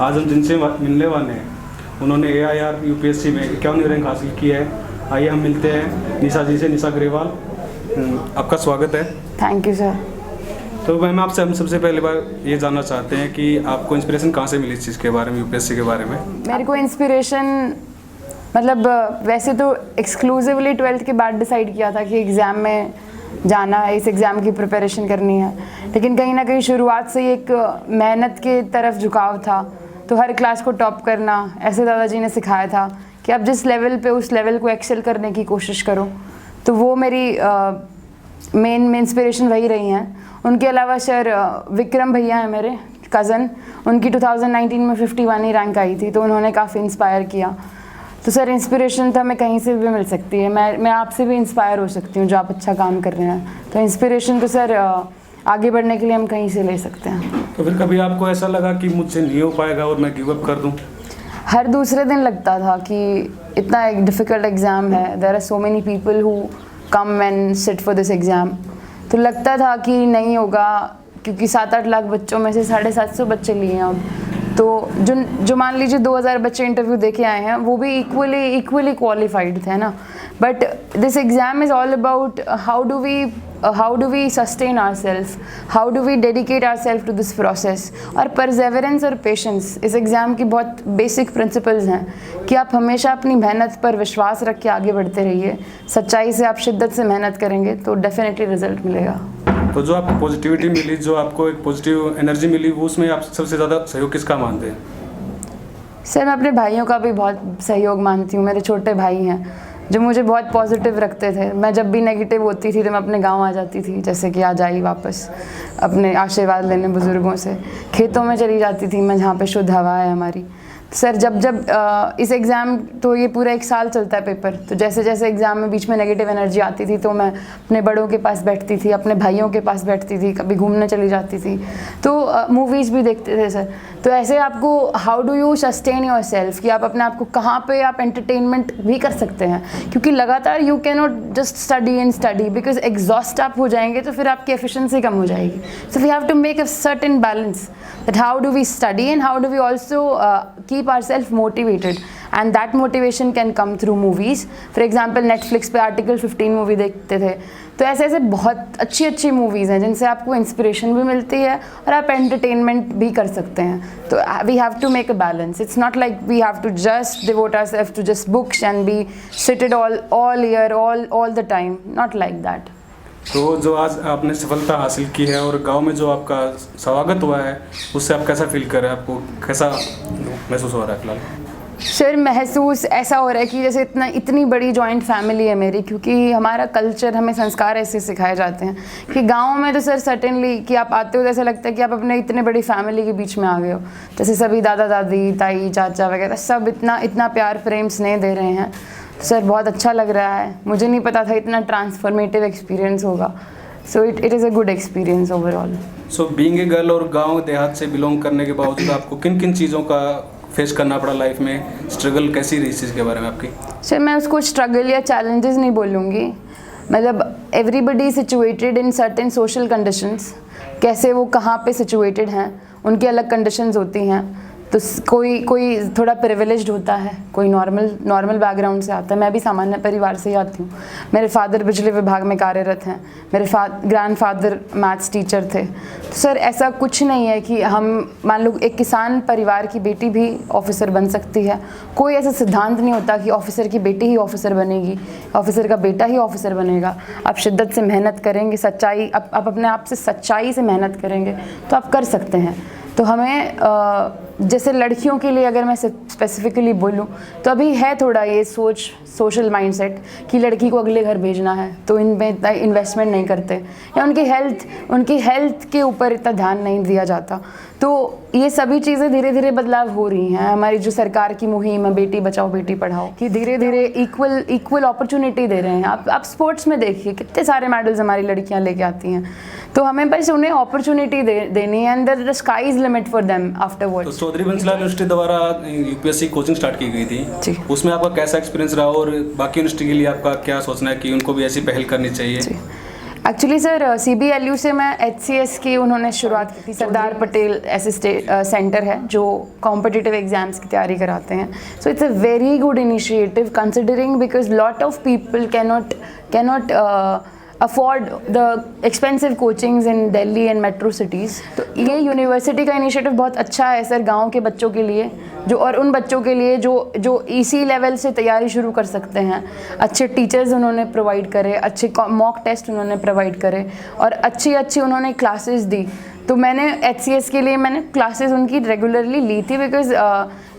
आज हम जिनसे मिलने वाले हैं उन्होंने AIR UPSC में 51 रैंक हासिल की है। आइए हम मिलते हैं निशा जी से। निशा ग्रेवाल, आपका स्वागत है। Thank you sir. तो मैम आपसे हम सबसे पहले बार ये जानना चाहते हैं कि आपको इंस्पिरेशन कहाँ से मिली इस चीज़ के बारे में, UPSC के बारे में? मेरे को इंस्पिरेशन मतलब वैसे तो एक्सक्लूसिवली 12th के बाद डिसाइड किया था कि एग्ज़ाम में जाना है, इस एग्ज़ाम की प्रिपरेशन करनी है, लेकिन कहीं ना कहीं शुरुआत से ही एक मेहनत के तरफ झुकाव था। तो हर क्लास को टॉप करना, ऐसे दादाजी ने सिखाया था कि आप जिस लेवल पे उस लेवल को एक्सेल करने की कोशिश करो। तो वो मेरी मेन इंस्पिरेशन वही रही हैं। उनके अलावा सर विक्रम भैया हैं मेरे कज़न, उनकी 2019 में 51 ही रैंक आई थी, तो उन्होंने काफ़ी इंस्पायर किया। तो सर इंस्पिरेशन तो हमें कहीं से भी मिल सकती है। मैं आपसे भी इंस्पायर हो सकती हूँ जो आप अच्छा काम कर रहे हैं। तो इंस्पिरेशन तो सर आगे बढ़ने के लिए हम कहीं से ले सकते हैं। तो फिर कभी आपको ऐसा लगा कि मुझसे नहीं हो पाएगा और मैं गिव अप कर दूं? हर दूसरे दिन लगता था कि इतना एक डिफ़िकल्ट एग्ज़ाम है, there are so many people who come and sit for this exam. तो लगता था कि नहीं होगा, क्योंकि 7-8 लाख बच्चों में से 750 बच्चे लिए हैं अब। तो जो मान लीजिए 2000 बच्चे इंटरव्यू देके आए हैं, वो भी इक्वली क्वालिफाइड थे ना। But this exam is all about how do we sustain our self, how do we dedicate our self to this process. और परसेवरेंस और पेशेंस इस एग्ज़ाम की बहुत बेसिक प्रिंसिपल्स हैं कि आप हमेशा अपनी मेहनत पर विश्वास रख के आगे बढ़ते रहिए। सच्चाई से आप शिद्दत से मेहनत करेंगे तो डेफिनेटली रिजल्ट मिलेगा। तो जो आपको पॉजिटिविटी मिली, जो आपको एक पॉजिटिव एनर्जी मिली, वो उसमें आप सबसे ज़्यादा सहयोग किसका मानते हैं? सर मैं अपने भाइयों का भी बहुत सहयोग मानती हूँ। मेरे छोटे भाई हैं जो मुझे बहुत पॉजिटिव रखते थे। मैं जब भी नेगेटिव होती थी तो मैं अपने गांव आ जाती थी, जैसे कि आज आई वापस अपने आशीर्वाद लेने बुज़ुर्गों से। खेतों में चली जाती थी मैं, जहाँ पे शुद्ध हवा है हमारी। सर जब इस एग्ज़ाम, तो ये पूरा 1 साल चलता है पेपर, तो जैसे जैसे एग्ज़ाम में बीच में नेगेटिव एनर्जी आती थी तो मैं अपने बड़ों के पास बैठती थी, अपने भाइयों के पास बैठती थी, कभी घूमने चली जाती थी, तो मूवीज़ भी देखते थे सर। तो ऐसे आपको how do you sustain your self, कि आप अपने आप को कहाँ पे आप एंटरटेनमेंट भी कर सकते हैं, क्योंकि लगातार you can not just study and study, because exhaust आप हो जाएंगे तो फिर आपकी एफिशिएंसी कम हो जाएगी। So we have to make a certain balance that how do we study and how do we also keep ourselves motivated, and that motivation can come through movies. For example Netflix पे Article 15 movie देखते थे। तो ऐसे बहुत अच्छी movies हैं जिनसे आपको इंस्पिरेशन भी मिलती है और आप एंटरटेनमेंट भी कर सकते हैं। तो we have to make a balance. It's not like we have to just devote ourselves to just books and be seated all year all the time, not like that. तो जो आज आपने सफलता हासिल की है और गांव में जो आपका स्वागत हुआ है, उससे आप कैसा फील कर रहे हैं? आपको कैसा महसूस हो रहा है फिलहाल? सर महसूस ऐसा हो रहा है कि जैसे इतनी बड़ी जॉइंट फैमिली है मेरी, क्योंकि हमारा कल्चर, हमें संस्कार ऐसे सिखाए जाते हैं कि गांव में तो सर सर्टेनली कि आप आते हो तो ऐसा लगता है कि आप अपने इतने बड़ी फैमिली के बीच में आ गए हो। जैसे सभी दादा दादी, ताई चाचा वगैरह सब इतना प्यार प्रेम स्नेह दे रहे हैं। सर बहुत अच्छा लग रहा है। मुझे नहीं पता था इतना ट्रांसफॉर्मेटिव एक्सपीरियंस होगा। So it is a good experience overall. So being a girl और गांव देहात से बिलोंग करने के बावजूद आपको किन चीज़ों का फेस करना पड़ा लाइफ में? स्ट्रगल कैसी रही इस चीज़ के बारे में आपकी? सर मैं उसको स्ट्रगल या चैलेंजेस नहीं बोलूँगी, मतलब everybody situated in certain social conditions. कैसे वो कहाँ पे सिचुएटेड हैं, उनकी अलग कंडीशंस होती हैं। तो कोई थोड़ा प्रिविलेज्ड होता है, कोई नॉर्मल बैकग्राउंड से आता है। मैं भी सामान्य परिवार से ही आती हूँ। मेरे फादर बिजली विभाग में कार्यरत हैं, मेरे ग्रैंडफादर मैथ्स टीचर थे। तो सर ऐसा कुछ नहीं है कि हम, मान लो एक किसान परिवार की बेटी भी ऑफिसर बन सकती है। कोई ऐसा सिद्धांत नहीं होता कि ऑफिसर की बेटी ही ऑफिसर बनेगी, ऑफिसर का बेटा ही ऑफिसर बनेगा। आप शिद्दत से मेहनत करेंगे, आप अपने आप से सच्चाई से मेहनत करेंगे तो आप कर सकते हैं। तो हमें जैसे लड़कियों के लिए अगर मैं स्पेसिफिकली बोलूँ तो अभी है थोड़ा ये सोशल माइंडसेट कि लड़की को अगले घर भेजना है तो इनमें इतना इन्वेस्टमेंट नहीं करते, या उनकी हेल्थ के ऊपर इतना ध्यान नहीं दिया जाता। तो ये सभी चीज़ें धीरे धीरे बदलाव हो रही हैं। हमारी जो सरकार की मुहिम है बेटी बचाओ बेटी पढ़ाओ, कि धीरे धीरे इक्वल अपॉर्चुनिटी दे रहे हैं। आप स्पोर्ट्स में देखिए कितने सारे मेडल्स हमारी लड़कियां लेके आती हैं। तो हमें बस उन्हें अपॉर्चुनिटी देनी है, and the sky is limit for them afterwards. तो चौधरी बंसीलाल यूनिवर्सिटी द्वारा यूपीएससी कोचिंग स्टार्ट की गई थी जी, उसमें आपका कैसा एक्सपीरियंस रहा और बाकी यूनिवर्सिटी के लिए आपका क्या सोचना है कि उनको भी ऐसी पहल करनी चाहिए? एक्चुअली सर CBLU से मैं HCS की उन्होंने शुरुआत की थी। सरदार पटेल ऐसे सेंटर है जो कॉम्पिटिटिव एग्जाम्स की तैयारी कराते हैं। So it's a very good initiative considering because lot of people cannot afford the expensive coachings in Delhi and metro cities. तो ये यूनिवर्सिटी का इनिशिएटिव बहुत अच्छा है सर गांव के बच्चों के लिए, जो और उन बच्चों के लिए जो इसी लेवल से तैयारी शुरू कर सकते हैं। अच्छे टीचर्स उन्होंने प्रोवाइड करे, अच्छे मॉक टेस्ट उन्होंने प्रोवाइड करे और अच्छी उन्होंने क्लासेस दी। तो मैंने HCS के लिए मैंने क्लासेस उनकी रेगुलरली ली थी बिकॉज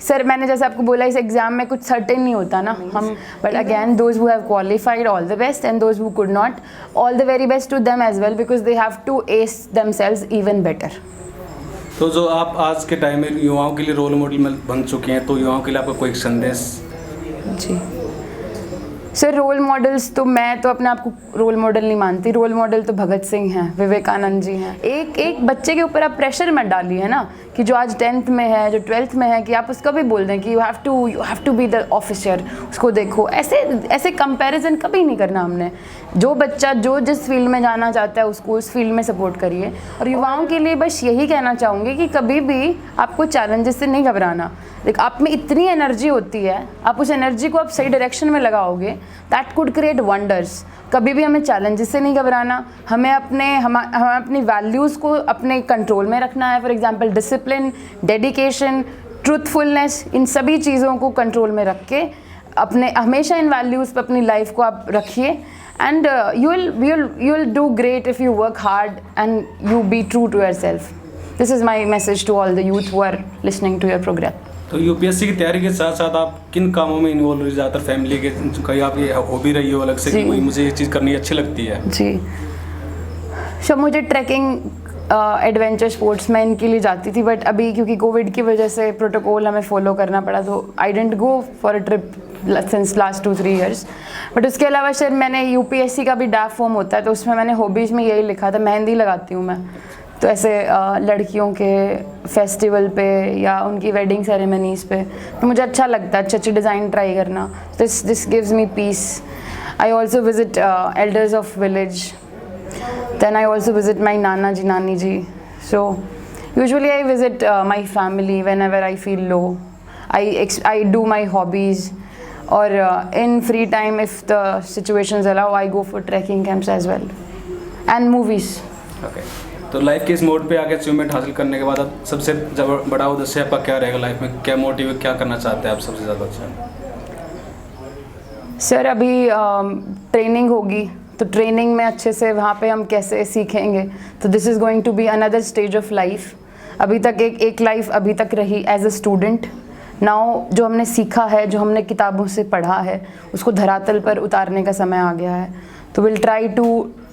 सर मैंने जैसे आपको बोला इस एग्ज़ाम में कुछ सर्टेन नहीं होता ना हम, but again those who have qualified all the best and those who could not all the very best to them as well because they have to ace themselves even better. तो जो आप आज के time में युवाओं के लिए role model बन चुके हैं, तो युवाओं के लिए आपका कोई संदेश? जी सर, रोल मॉडल्स तो मैं तो अपने आप को रोल मॉडल नहीं मानती। रोल मॉडल तो भगत सिंह हैं, विवेकानंद जी हैं। एक बच्चे के ऊपर आप प्रेशर मत डालिए ना कि जो आज 10th में है, जो 12th में है, कि आप उसका भी बोल दें कि you have to be the officer, उसको देखो। ऐसे कंपैरिजन कभी नहीं करना हमने। जो बच्चा जो जिस फील्ड में जाना चाहता है उसको उस फील्ड में सपोर्ट करिए। और युवाओं के लिए बस यही कहना चाहूँगी कि कभी भी आपको चैलेंजेस से नहीं घबराना। देख, आप में इतनी एनर्जी होती है, आप उस एनर्जी को आप सही डायरेक्शन में लगाओगे, दैट कुड क्रिएट वंडर्स। कभी भी हमें चैलेंजेस से नहीं घबराना। हमें अपनी वैल्यूज़ को अपने कंट्रोल में रखना है। For example discipline, dedication, truthfulness, इन सभी चीज़ों को कंट्रोल में रख के अपने हमेशा इन वैल्यूज़ पर अपनी लाइफ को आप रखिए and you will do great if you work hard and you be true to yourself. This is my message to all the youth who are listening to your program. तो UPSC की तैयारी के साथ साथ आप किन कामों में इन्वॉल्व रही ज़्यादातर? फैमिली के कहीं आप ये हॉबी रही हो अलग से कि मुझे ये चीज़ करनी अच्छी लगती है? जी सो मुझे ट्रैकिंग, एडवेंचर स्पोर्ट्स में इनके लिए जाती थी, बट अभी क्योंकि कोविड की वजह से प्रोटोकॉल हमें फॉलो करना पड़ा, तो I didn't go for a trip since last 2-3 years। But उसके अलावा सर मैंने UPSC का भी डैफ फॉर्म होता है, तो उसमें मैंने हॉबीज़ में यही लिखा था, मेहंदी लगाती हूँ मैं। तो ऐसे लड़कियों के फेस्टिवल पे या उनकी वेडिंग सेरेमनीज़ पे तो मुझे अच्छा लगता है अच्छे डिज़ाइन ट्राई करना। This gives me peace. I also visit elders of village, then I also visit my nana ji, nani ji. So usually I visit my family whenever I feel low. I do my hobbies और in free time if the situations allow I go for trekking camps as well and movies. Okay. तो life के इस mode पे आके achievement हासिल करने के बाद अब सबसे बड़ा उद्देश्य आपका क्या रहेगा लाइफ में? क्या मोटिव, क्या करना चाहते हैं आप सबसे ज़्यादा? अच्छा सर, अभी ट्रेनिंग होगी तो ट्रेनिंग में अच्छे से वहाँ पे हम कैसे सीखेंगे, तो this is going to be another stage of life. अभी तक एक लाइफ अभी तक रही एज अ स्टूडेंट। नाउ जो हमने सीखा है, जो हमने किताबों से पढ़ा है, उसको धरातल पर उतारने का समय आ गया है। तो will try to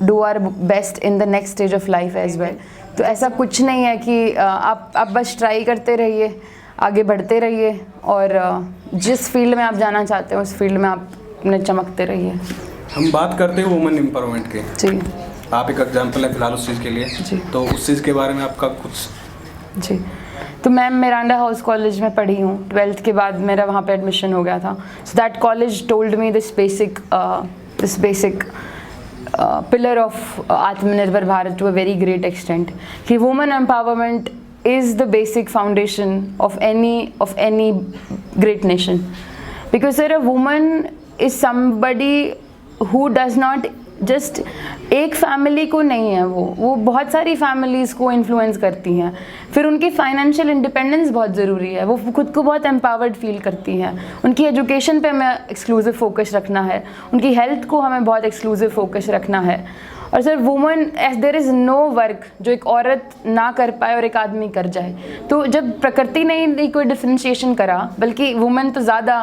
do our best in the next stage of life as well. तो ऐसा कुछ नहीं है कि आप बस ट्राई करते रहिए, आगे बढ़ते रहिए और जिस फील्ड में आप जाना चाहते हैं उस फील्ड में आप अपने चमकते रहिए। हम बात करते हैं वुमेन एम्पावरमेंट की। जी, आप एक एग्जाम्पल है फिलहाल उस चीज़ के लिए। जी, तो उस चीज़ के बारे में आपका कुछ? जी, तो मैं मिरांडा हाउस कॉलेज में पढ़ी हूँ। 12th के बाद मेरा वहाँ पे एडमिशन हो गया था। So that college told me this basic pillar of Atmanirbhar Bharat to a very great extent. कि women empowerment is the basic foundation of any great nation. Because sir, a woman is somebody who does not just एक family को नहीं है, वो बहुत सारी families को influence करती हैं। फिर उनकी फाइनेंशियल इंडिपेंडेंस बहुत ज़रूरी है, वो खुद को बहुत एम्पावर्ड फील करती हैं। उनकी एजुकेशन पे हमें एक्सक्लूसिव फोकस रखना है, उनकी हेल्थ को हमें बहुत एक्सक्लूसिव फोकस रखना है। और sir woman there is no work जो एक औरत ना कर पाए और एक आदमी कर जाए। तो जब प्रकृति ने नहीं कोई डिफ्रेंशिएशन करा, बल्कि वुमन तो ज़्यादा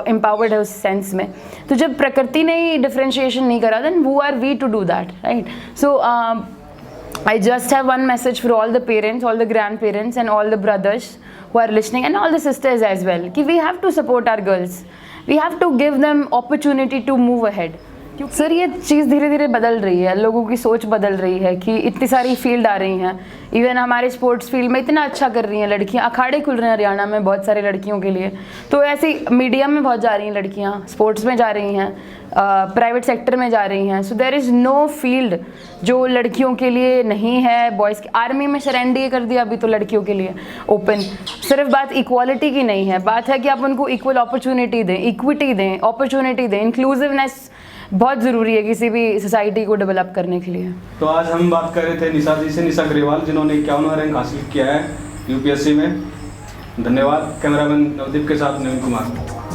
एम्पावर्ड है उस सेंस में, तो जब प्रकृति ने ही डिफ्रेंशिएशन नहीं करा, then who are we to do that, right? So I just have one message for all the parents, all the grandparents and all the brothers who are listening and all the sisters as well, कि we have to support our girls, we have to give them opportunity to move ahead। Sir ये चीज़ धीरे धीरे बदल रही है, लोगों की सोच बदल रही है कि इतनी सारी फील्ड आ रही हैं। इवन हमारे स्पोर्ट्स फील्ड में इतना अच्छा कर रही हैं लड़कियां, अखाड़े खुल रहे हैं हरियाणा में बहुत सारी लड़कियों के लिए। तो ऐसे मीडिया में बहुत जा रही हैं लड़कियां, स्पोर्ट्स में जा रही हैं, प्राइवेट सेक्टर में जा रही हैं। So there is no field जो लड़कियों के लिए नहीं है। बॉयज़ आर्मी में एनडीए कर दिया अभी तो लड़कियों के लिए ओपन। सिर्फ बात इक्वालिटी की नहीं है, बात है कि आप उनको इक्वल अपॉर्चुनिटी दें, इक्विटी दें, अपॉर्चुनिटी दें। इंक्लूसिवनेस बहुत ज़रूरी है किसी भी सोसाइटी को डेवलप करने के लिए। तो आज हम बात कर रहे थे निशा जी से, निशा ग्रेवाल, जिन्होंने 51वां रैंक हासिल किया है यूपीएससी में। धन्यवाद। कैमरामैन नवदीप के साथ नवीन कुमार।